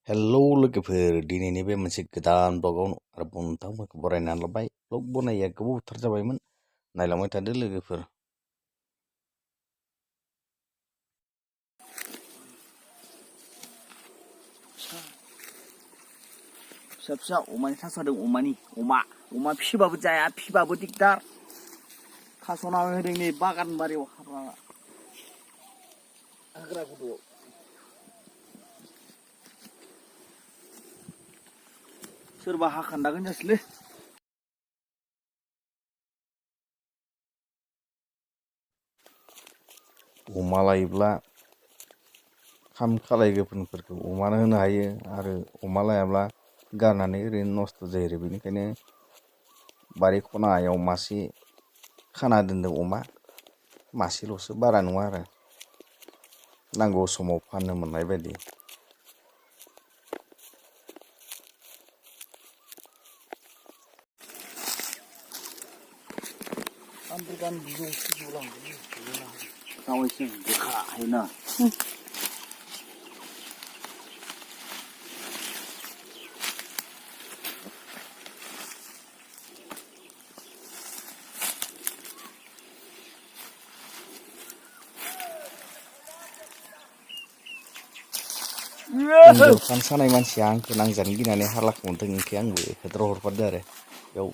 Hello लोगोफोर दिनैनि बे मोनसे गोदान ब्लगाव आरो नोंथांमोनखौ बरायनानै लाबाय। ब्लग बनायया गोबावथार जाबायमोन, नायलांबाय थादो लोगोफोर। फिसा फिसा अमानि थास होदों। अमा फिसिबाबो जाया, फिसिबाबो दिगदार। थास'ना होदों नै बागान बारियाव हाग्रा गुदुआव। सोरबा हाखान्दागोन जासैलै। अमा लायोब्ला खाम खालाय गोफोनफोरखौ अमानो होनो हायो, आरो अमा लायाब्ला गारनानै ओरैनो नस्थ' जायो आरो बेनिखायनो बारि खनायाव मासे खाना दोनदों अमा मासेल'सो, बारा नङा आरो नांगौ समाव फाननो मोननाय बायदि। एन्जर फान सानाय मानसिया आंखौ नांजानो गिनानै हालाखौ मोनदों, ओंखाय आंबो होद्र' हरफादो आरो बेयाव।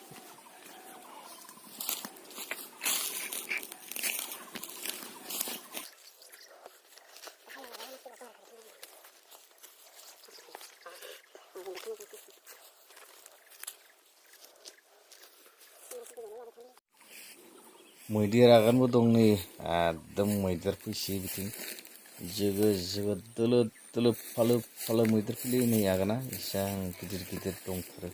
मैदेर आगानबो दं नै, एकदम मैदेर फैसै बिथिं जोगोद दोलोद दोलोद फालो मैदेर फैलै नै आगाना एसां गिदिर गिदिर दंथारो।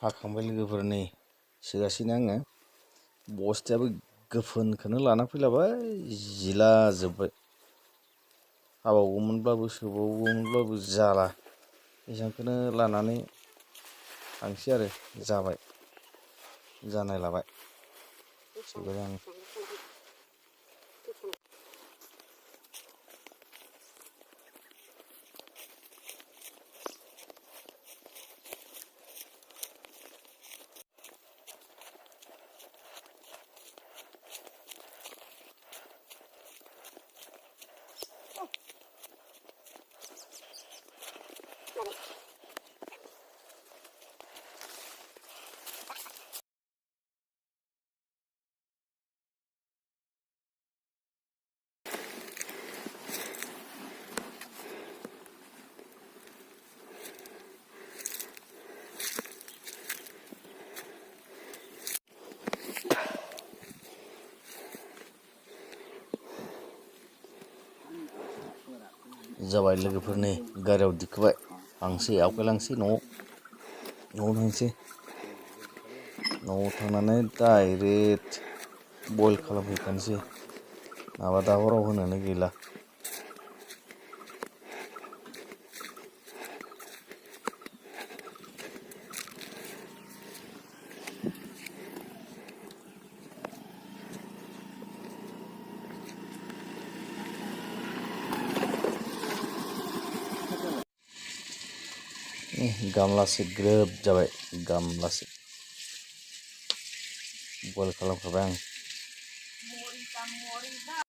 हाखांबाय लोगोफोर, नै सोगासिनो आङो। बस्थायाबो गोफोनखौनो लाना फैलाबाय, जिला जोब्बाय। हाबावगौमोनब्लाबो सोबावगौमोनब्लाबो जाला, एसांखौनो लानानै थांसै आरो जाबाय, जानाय लाबाय सोबाय आं। जाबाय लोगोफोर, नै गारियाव दिखोबाय, लांसै आवगायलांसै न'आव थांसै। न'आव थांनानै डाइरेक्ट बयल खालामहैखानोसै, माबा दा हराव होनोनो गैला। गामलासे ग्रोब जाबाय, गामलासे बयल खालामखाबाय आं।